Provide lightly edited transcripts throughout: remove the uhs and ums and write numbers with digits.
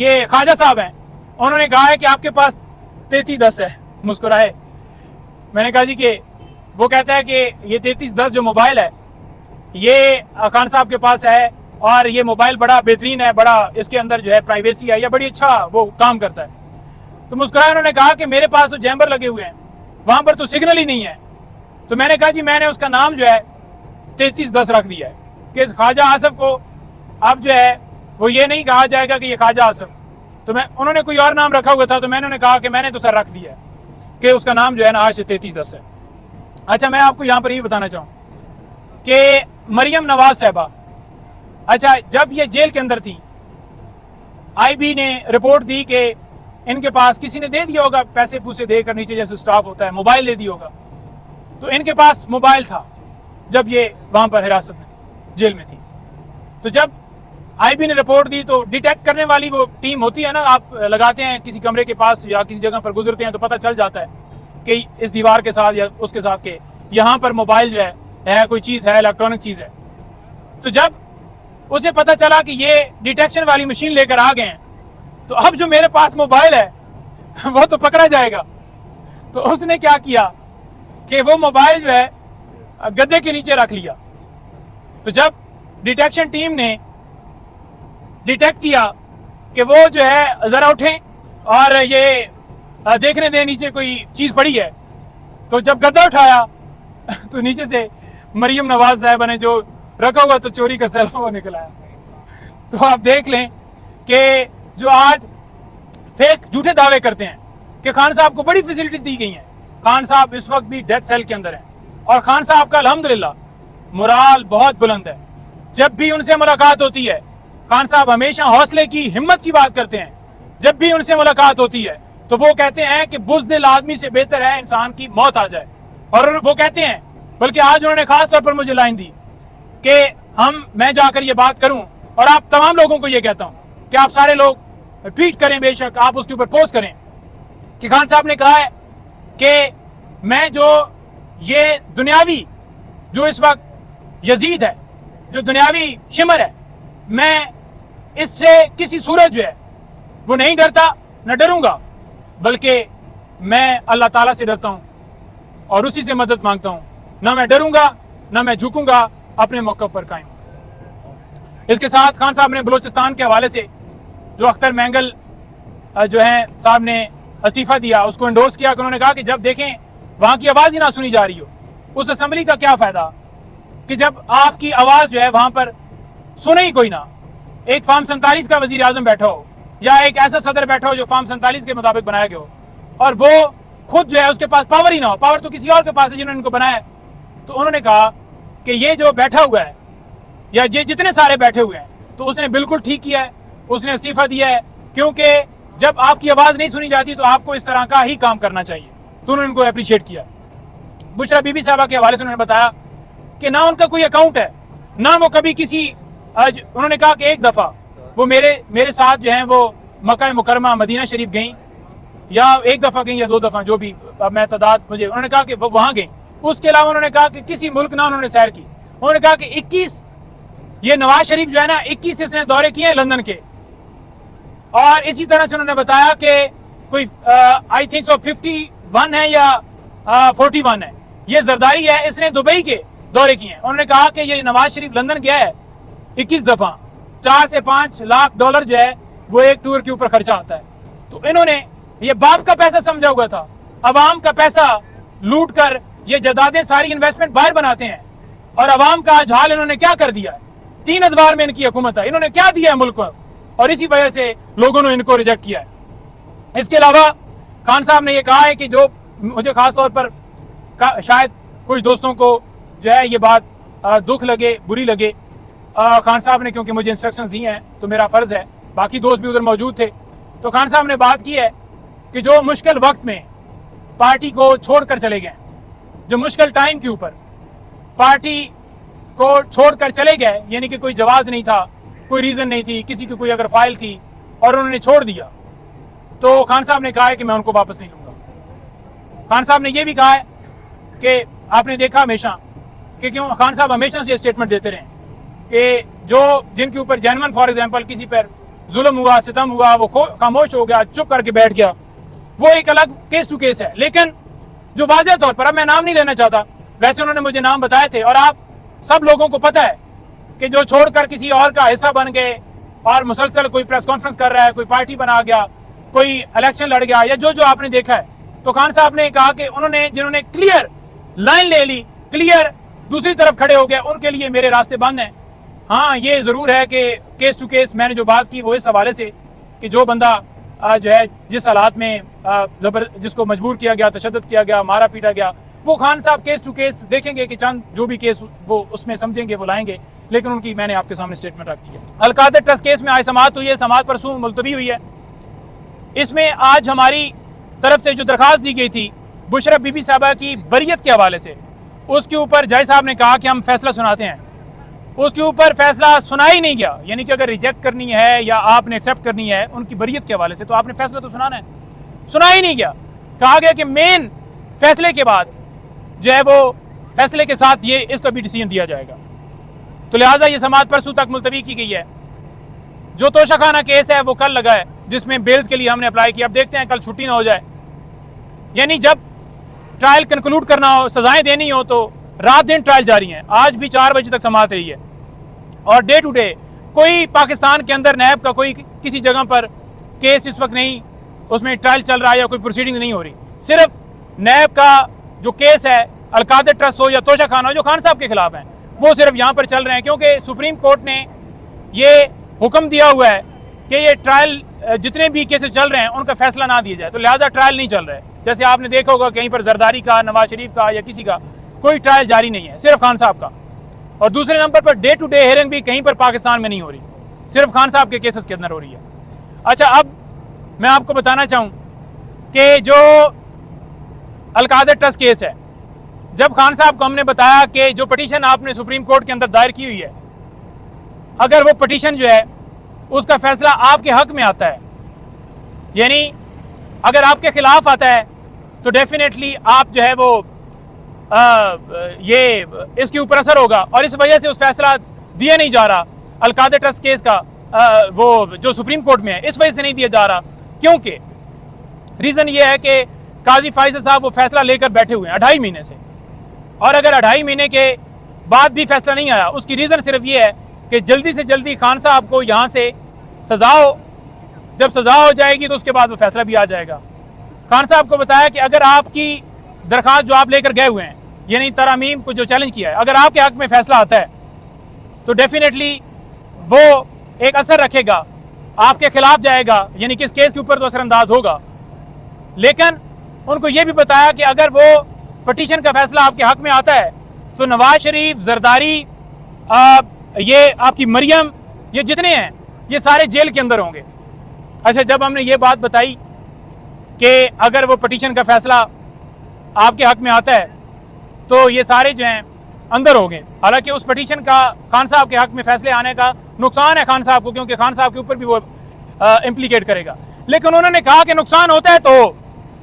یہ خواجہ صاحب ہیں, انہوں نے کہا ہے کہ آپ کے پاس 3310 ہے. مسکرائے. میں نے کہا جی کہ وہ کہتا ہے کہ یہ 3310 جو موبائل ہے یہ خان صاحب کے پاس ہے, اور یہ موبائل بڑا بہترین ہے, بڑا اس کے اندر جو ہے پرائیویسی ہے, یا بڑی اچھا وہ کام کرتا ہے. تو مسکرائے انہوں نے کہا کہ میرے پاس تو جیمبر لگے ہوئے ہیں, وہاں پر تو سگنل ہی نہیں ہے. تو میں نے کہا جی میں نے اس کا نام جو ہے 3310 رکھ دیا ہے کہ اس خواجہ آصف کو اب جو ہے وہ یہ نہیں کہا جائے گا کہ یہ خواجہ آصف. تو انہوں نے کوئی اور نام رکھا ہوا تھا, تو میں نے کہا کہ میں نے تو سر رکھ دیا ہے کہ اس کا نام جو ہے نا آج سے 3310 ہے. اچھا, میں آپ کو یہاں پر یہ بتانا چاہوں کہ مریم نواز صاحبہ, اچھا جب یہ جیل کے اندر تھی, آئی بی نے رپورٹ دی کہ ان کے پاس کسی نے دے دیا ہوگا پیسے پوسے دے کر, نیچے جیسے سٹاف ہوتا ہے موبائل دے دیا ہوگا, تو ان کے پاس موبائل تھا جب یہ وہاں پر حراست میں تھی, جیل میں تھی. تو جب آئی بی نے رپورٹ دی تو ڈیٹیکٹ کرنے والی وہ ٹیم ہوتی ہے نا, آپ لگاتے ہیں کسی کمرے کے پاس یا کسی جگہ پر گزرتے ہیں تو پتہ چل جاتا ہے کہ اس دیوار کے ساتھ یا اس کے ساتھ کہ یہاں پر موبائل جو ہے کوئی چیز ہے, الیکٹرانک چیز ہے. تو جب اسے پتہ چلا کہ یہ ڈیٹیکشن والی مشین لے کر آ گئے ہیں, تو اب جو میرے پاس موبائل ہے وہ تو پکڑا جائے گا. تو اس نے کیا کیا کہ وہ موبائل جو ہے گدے کے نیچے رکھ لیا. تو جب ڈیٹیکشن ٹیم نے ڈیٹیکٹ کیا کہ وہ جو ہے ذرا اٹھیں اور یہ دیکھنے دیں نیچے کوئی چیز پڑی ہے, تو جب گدا اٹھایا تو نیچے سے مریم نواز صاحبہ نے جو رکھا ہوا تو چوری کا سیل فون نکل آیا. تو آپ دیکھ لیں کہ جو آج فیک جھوٹے دعوے کرتے ہیں کہ خان صاحب کو بڑی فیسلٹیز دی گئی ہیں, خان صاحب اس وقت بھی ڈیتھ سیل کے اندر ہیں, اور خان صاحب کا الحمدللہ مورال بہت بلند ہے. جب بھی ان سے ملاقات ہوتی ہے خان صاحب ہمیشہ حوصلے کی, ہمت کی بات کرتے ہیں. جب بھی ان سے ملاقات ہوتی ہے تو وہ کہتے ہیں کہ بزدل آدمی سے بہتر ہے انسان کی موت آ جائے. اور وہ کہتے ہیں, بلکہ آج انہوں نے خاص طور پر مجھے لائن دی کہ میں جا کر یہ بات کروں, اور آپ تمام لوگوں کو یہ کہتا ہوں کہ آپ سارے لوگ ٹویٹ کریں, بے شک آپ اس کے اوپر پوسٹ کریں کہ خان صاحب نے کہا ہے کہ میں جو یہ دنیاوی جو اس وقت یزید ہے, جو دنیاوی شمر ہے, میں اس سے کسی صورت جو ہے وہ نہیں ڈرتا, نہ ڈروں گا, بلکہ میں اللہ تعالیٰ سے ڈرتا ہوں اور اسی سے مدد مانگتا ہوں. نہ میں ڈروں گا نہ میں جھکوں گا, اپنے موقع پر قائم. اس کے ساتھ خان صاحب نے بلوچستان کے حوالے سے جو اختر مینگل جو ہیں صاحب نے استعفیٰ دیا, اس کو انڈورس کیا کہ انہوں نے کہا کہ جب دیکھیں وہاں کی آواز ہی نہ سنی جا رہی ہو, اس اسمبلی کا کیا فائدہ کہ جب آپ کی آواز جو ہے وہاں پر سنے ہی کوئی نہ. ایک فارم 47 کا وزیر اعظم بیٹھا ہو, یا ایک ایسا صدر بیٹھا ہو جو فارم 47 کے مطابق بنایا گیا ہو, اور وہ خود جو ہے اس کے پاس پاور ہی نہ ہو, پاور تو کسی اور کے پاس ہے جنہوں نے ان کو بنایا ہے. تو انہوں نے کہا کہ یہ جو بیٹھا ہوا ہے یا یہ جتنے سارے بیٹھے ہوئے ہیں, تو اس نے بالکل ٹھیک کیا ہے, اس نے استعفیٰ دیا ہے, کیونکہ جب آپ کی آواز نہیں سنی جاتی تو آپ کو اس طرح کا ہی کام کرنا چاہیے. تو انہوں نے ان کو اپریشیٹ کیا. بشرا بی بی صاحبہ کے حوالے سے انہوں نے بتایا کہ نہ ان کا کوئی اکاؤنٹ ہے, نہ وہ کبھی کسی, انہوں نے کہا کہ ایک دفعہ وہ میرے ساتھ جو ہیں وہ مکہ مکرمہ مدینہ شریف گئیں, یا ایک دفعہ گئیں یا 2 دفعہ, جو بھی میں تعداد مجھے, انہوں نے کہا کہ وہ وہاں گئیں. اس کے علاوہ انہوں نے کہا کہ کسی ملک نہ انہوں نے سیر کی. انہوں نے کہا کہ 21 یہ نواز شریف جو ہے نا 21 اس نے دورے کیے ہیں لندن کے. اور اسی طرح سے انہوں نے بتایا کہ کوئی آئی تھنک سو 51 ہے یا 41 ہے, یہ زرداری ہے, اس نے دبئی کے دورے کیے ہیں. انہوں نے کہا کہ یہ نواز شریف لندن گیا ہے 21 دفعہ, 4 سے 5 لاکھ ڈالر جو ہے وہ ایک ٹور کے اوپر خرچہ آتا ہے. تو انہوں نے یہ باپ کا پیسہ سمجھا ہوا تھا, عوام کا پیسہ لوٹ کر یہ جدادیں ساری انویسٹمنٹ باہر بناتے ہیں, اور عوام کا آج حال انہوں نے کیا کر دیا ہے. 3 ادوار میں ان کی حکومت ہے, انہوں نے کیا دیا ہے ملک کو, اور اسی وجہ سے لوگوں نے ان کو ریجیکٹ کیا ہے. اس کے علاوہ خان صاحب نے یہ کہا ہے کہ جو مجھے خاص طور پر شاید کچھ دوستوں کو جو ہے یہ بات دکھ لگے, بری لگے, خان صاحب نے کیونکہ مجھے انسٹرکشنز دی ہیں تو میرا فرض ہے, باقی دوست بھی ادھر موجود تھے. تو خان صاحب نے بات کی ہے کہ جو مشکل وقت میں پارٹی کو چھوڑ کر چلے گئے, جو مشکل ٹائم کے اوپر پارٹی کو چھوڑ کر چلے گئے, یعنی کہ کوئی جواز نہیں تھا, کوئی ریزن نہیں تھی, کسی کی کوئی اگر فائل تھی اور انہوں نے چھوڑ دیا, تو خان صاحب نے کہا ہے کہ میں ان کو واپس نہیں لوں گا. خان صاحب نے یہ بھی کہا ہے کہ آپ نے دیکھا ہمیشہ کہ کیوں خان صاحب ہمیشہ سے اسٹیٹمنٹ دیتے رہے کہ جو جن کے اوپر جینون فار ایگزامپل کسی پر जुल्म हुआ, सितम हुआ, वो खामोश हो गया, चुप करके बैठ गया, वो एक अलग केस टू केस है। लेकिन जो वाज़ेह तौर पर, अब मैं नाम नहीं लेना चाहता, वैसे उन्होंने मुझे नाम बताए थे और आप सब लोगों को पता है कि जो छोड़कर किसी और का हिस्सा बन गए और मुसलसल कोई प्रेस कॉन्फ्रेंस कर रहा है, कोई पार्टी बना गया, कोई इलेक्शन लड़ गया, या जो जो आपने देखा है, तो खान साहब ने कहा कि जिन्होंने क्लियर लाइन ले ली, क्लियर दूसरी तरफ खड़े हो गए, उनके लिए मेरे रास्ते बंद हैं। हाँ, ये ज़रूर है कि केस टू केस मैंने जो बात की वो इस हवाले से कि जो बंदा जो है जिस हालात में जिसको मजबूर किया गया, तशद्दुद किया गया, मारा पीटा गया, वो खान साहब केस टू केस देखेंगे कि चंद जो भी केस वो उसमें समझेंगे वो लाएंगे, लेकिन उनकी मैंने आपके सामने स्टेटमेंट रखी है। अलकादर ट्रस्ट केस में आज समाअत हुई है, समाअत परसों मुलतवी हुई है। इसमें आज हमारी तरफ से जो दरखास्त दी गई थी बुशरा बीबी साहबा की बरियत के हवाले से, उसके ऊपर जज साहब ने कहा कि हम फैसला सुनाते हैं। उसके ऊपर फैसला सुना ही नहीं गया, यानी कि अगर रिजेक्ट करनी है या आपने एक्सेप्ट करनी है उनकी बरियत के हवाले से, तो आपने फैसला तो सुनाना है, सुना ही नहीं गया। कहा गया कि मेन फैसले के बाद जो है वो फैसले के साथ ये इसका भी डिसीजन दिया जाएगा। तो लिहाजा ये समाअत परसों तक मुलतवी की गई है। जो तोशाखाना केस है वो कल लगा है, जिसमें बेल्स के लिए हमने अप्लाई किया। अब देखते हैं कल छुट्टी ना हो जाए, यानी जब ट्रायल कंक्लूड करना हो, सजाएं देनी हो, तो रात दिन ट्रायल जारी है। आज भी 4 बजे तक समाअत रही है और डे टू डे कोई पाकिस्तान के अंदर नैब का कोई किसी जगह पर केस इस वक्त नहीं, उसमें ट्रायल चल रहा है या कोई प्रोसीडिंग नहीं हो रही। सिर्फ नैब का जो केस है, अलकादर ट्रस्ट हो या तोशाखाना हो, जो खान साहब के खिलाफ हैं, वो सिर्फ यहाँ पर चल रहे हैं, क्योंकि सुप्रीम कोर्ट ने ये हुक्म दिया हुआ है कि ये ट्रायल जितने भी केसेस चल रहे हैं उनका फैसला ना दिया जाए। तो लिहाजा ट्रायल नहीं चल रहा है। जैसे आपने देखा होगा कहीं पर जरदारी का, नवाज शरीफ का या किसी का कोई ट्रायल जारी नहीं है, सिर्फ खान साहब का। और दूसरे number per day to day hearing भी कहीं पर पाकिस्तान में नहीं हो रही, सिर्फ खान साहब के केसेस के अंदर हो रही है। अच्छा, अब मैं आपको बताना चाहूँ कि जो अलकादर ट्रस्ट केस है, जब खान साहब को हमने बताया कि जो पटिशन आपने सुप्रीम कोर्ट के अंदर दायर की हुई है, अगर वो पटिशन जो है उसका फैसला आपके हक में आता है, यानी अगर आपके खिलाफ आता है, तो डेफिनेटली आप जो है वो ये इसके ऊपर असर होगा और इस वजह से उस फैसला दिया नहीं जा रहा अलकादर ट्रस्ट केस का, वो जो सुप्रीम कोर्ट में है, इस वजह से नहीं दिया जा रहा क्योंकि रीज़न ये है कि काजी फाइज़ल साहब वो फैसला लेकर बैठे हुए हैं 2.5 महीने से, और अगर 2.5 महीने के बाद भी फैसला नहीं आया, उसकी रीज़न सिर्फ ये है कि जल्दी से जल्दी खान साहब को यहाँ से सज़ा हो, जब सज़ा हो जाएगी तो उसके बाद वो फैसला भी आ जाएगा। खान साहब को बताया कि अगर आपकी दरख्वास्त जो आप लेकर गए हुए हैं, यानी तरामीम को जो चैलेंज किया है, अगर आपके हक में फैसला आता है तो डेफिनेटली वो एक असर रखेगा, आपके खिलाफ जाएगा, यानी कि इस केस के ऊपर तो असरअंदाज होगा। लेकिन उनको ये भी बताया कि अगर वो पटिशन का फैसला आपके हक में आता है तो नवाज शरीफ, जरदारी, ये आपकी मरियम, ये जितने हैं ये सारे जेल के अंदर होंगे। अच्छा, जब हमने ये बात बताई कि अगर वो पटिशन का फैसला आपके हक में आता है तो ये सारे जो हैं अंदर हो गए, हालांकि उस पटिशन का खान साहब के हक में फैसले आने का नुकसान है खान साहब को, क्योंकि खान साहब के ऊपर भी वो इम्प्लीकेट करेगा। लेकिन उन्होंने कहा कि नुकसान होता है तो हो,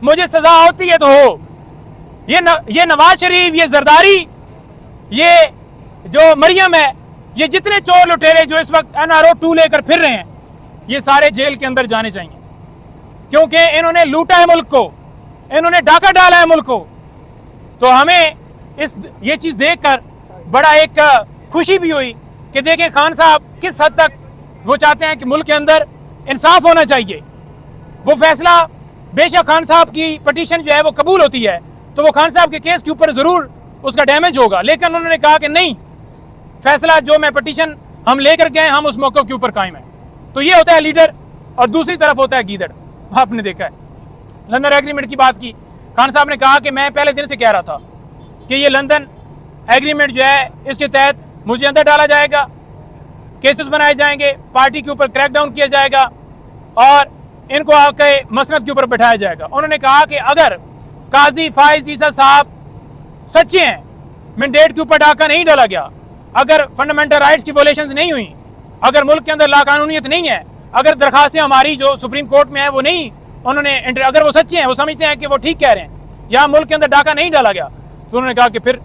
मुझे सजा होती है तो हो। ये नवाज शरीफ, ये जरदारी, ये जो मरियम है, ये जितने चोर लुटेरे जो इस वक्त NRO 2 लेकर फिर रहे हैं, ये सारे जेल के अंदर जाने चाहिए, क्योंकि इन्होंने लूटा है मुल्क को, इन्होंने डाका डाला है मुल्क को। तो हमें ये चीज़ देखकर बड़ा एक खुशी भी हुई कि देखें खान साहब किस हद तक वो चाहते हैं कि मुल्क के अंदर इंसाफ होना चाहिए। वो फैसला बेशक खान साहब की पटिशन जो है वो कबूल होती है तो वो खान साहब के केस के ऊपर ज़रूर उसका डैमेज होगा, लेकिन उन्होंने कहा कि नहीं, फैसला जो मैं पटिशन हम लेकर गए, हम उस मौके के ऊपर कायम है। तो ये होता है लीडर और दूसरी तरफ होता है गीदड़। आपने देखा है लंदन एग्रीमेंट की बात की, खान साहब ने कहा कि मैं पहले दिन से कह रहा था कि ये लंदन एग्रीमेंट जो है इसके तहत मुझे अंदर डाला जाएगा, केसेस बनाए जाएंगे, पार्टी के ऊपर क्रैकडाउन किया जाएगा और इनको आके मसनद के ऊपर बैठाया जाएगा। उन्होंने कहा कि अगर काजी फाइज ईसा साहब सच्चे हैं, मैंडेट के ऊपर डाका नहीं डाला गया, अगर फंडामेंटल राइट्स की वोलेशंस नहीं हुई, अगर मुल्क के अंदर लाकानूनियत नहीं है, अगर दरखास्तें हमारी जो सुप्रीम कोर्ट में है वो नहीं उन्होंने अगर वो सच्चे हैं, वो समझते हैं कि वो ठीक कह रहे हैं, यहाँ मुल्क के अंदर डाका नहीं डाला गया, तो उन्होंने कहा कि फिर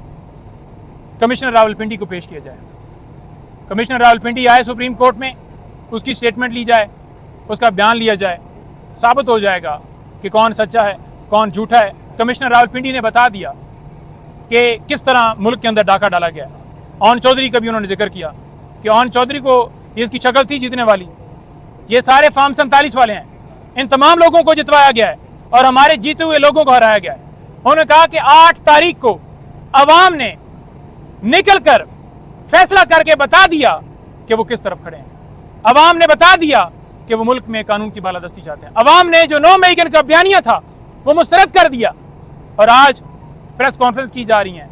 कमिश्नर रावलपिंडी को पेश किया जाए। कमिश्नर रावलपिंडी आए सुप्रीम कोर्ट में, उसकी स्टेटमेंट ली जाए उसका बयान लिया जाए, साबित हो जाएगा कि कौन सच्चा है कौन झूठा है। कमिश्नर रावलपिंडी ने बता दिया कि किस तरह मुल्क के अंदर डाका डाला गया। ओन चौधरी का भी उन्होंने जिक्र किया कि ओन चौधरी को ये इसकी शक्ल थी जीतने वाली। ये सारे फार्म 47 वाले हैं, इन तमाम लोगों को जितवाया गया है और हमारे जीते हुए लोगों को हराया गया है। उन्होंने कहा कि 8 तारीख को अवाम ने निकल कर फैसला करके बता दिया कि वो किस तरफ खड़े हैं। अवाम ने बता दिया कि वो मुल्क में कानून की बालादस्ती चाहते हैं। अवाम ने जो 9 मई का बयानिया था वो मुस्तरद कर दिया और आज प्रेस कॉन्फ्रेंस की जा रही है